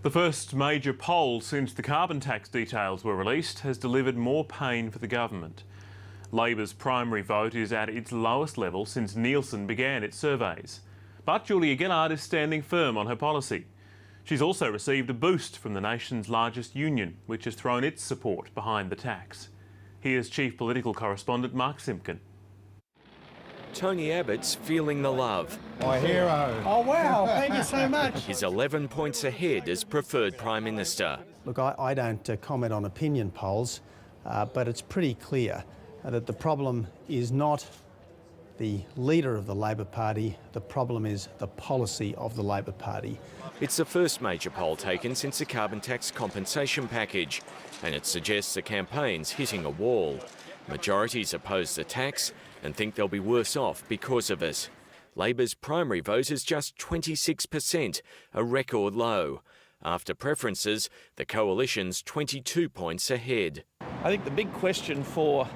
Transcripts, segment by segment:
The first major poll since the carbon tax details were released has delivered more pain for the government. Labor's primary vote is at its lowest level since Nielson began its surveys. But Julia Gillard is standing firm on her policy. She's also received a boost from the nation's largest union, which has thrown its support behind the tax. Here's Chief Political Correspondent Mark Simpkin. Tony Abbott's feeling the love. My hero. Oh wow, thank you so much. He's 11 points ahead as preferred Prime Minister. Look, I don't comment on opinion polls, but it's pretty clear that the problem is not the leader of the Labor Party, the problem is the policy of the Labor Party. It's the first major poll taken since the carbon tax compensation package, and it suggests the campaign's hitting a wall. Majorities oppose the tax and think they'll be worse off because of it. Labor's primary vote is just 26%, a record low. After preferences, the coalition's 22 points ahead. I think the big question for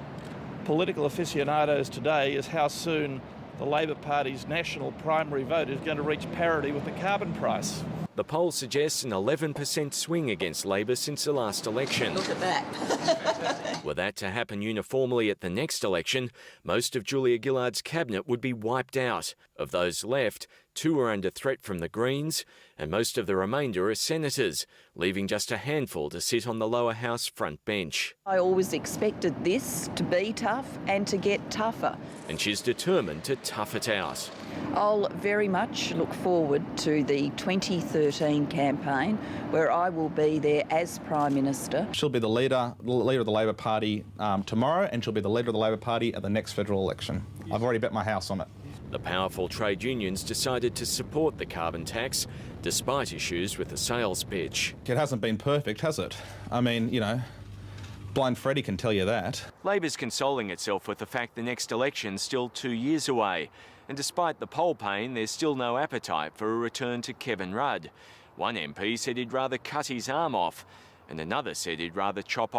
political aficionados today is how soon the Labor Party's national primary vote is going to reach parity with the carbon price. The poll suggests an 11% swing against Labor since the last election. Look at that. Were that to happen uniformly at the next election, most of Julia Gillard's cabinet would be wiped out. Of those left, 2 are under threat from the Greens, and most of the remainder are senators, leaving just a handful to sit on the lower house front bench. I always expected this to be tough and to get tougher. And she's determined to tough it out. I'll very much look forward to the 2013 campaign, where I will be there as Prime Minister. She'll be the leader of the Labor Party tomorrow, and she'll be the leader of the Labor Party at the next federal election. I've already bet my house on it. The powerful trade unions decided to support the carbon tax, despite issues with the sales pitch. It hasn't been perfect, has it? I mean, you know, blind Freddie can tell you that. Labor's consoling itself with the fact the next election's still 2 years away. And despite the poll pain, there's still no appetite for a return to Kevin Rudd. One MP said he'd rather cut his arm off, and another said he'd rather chop off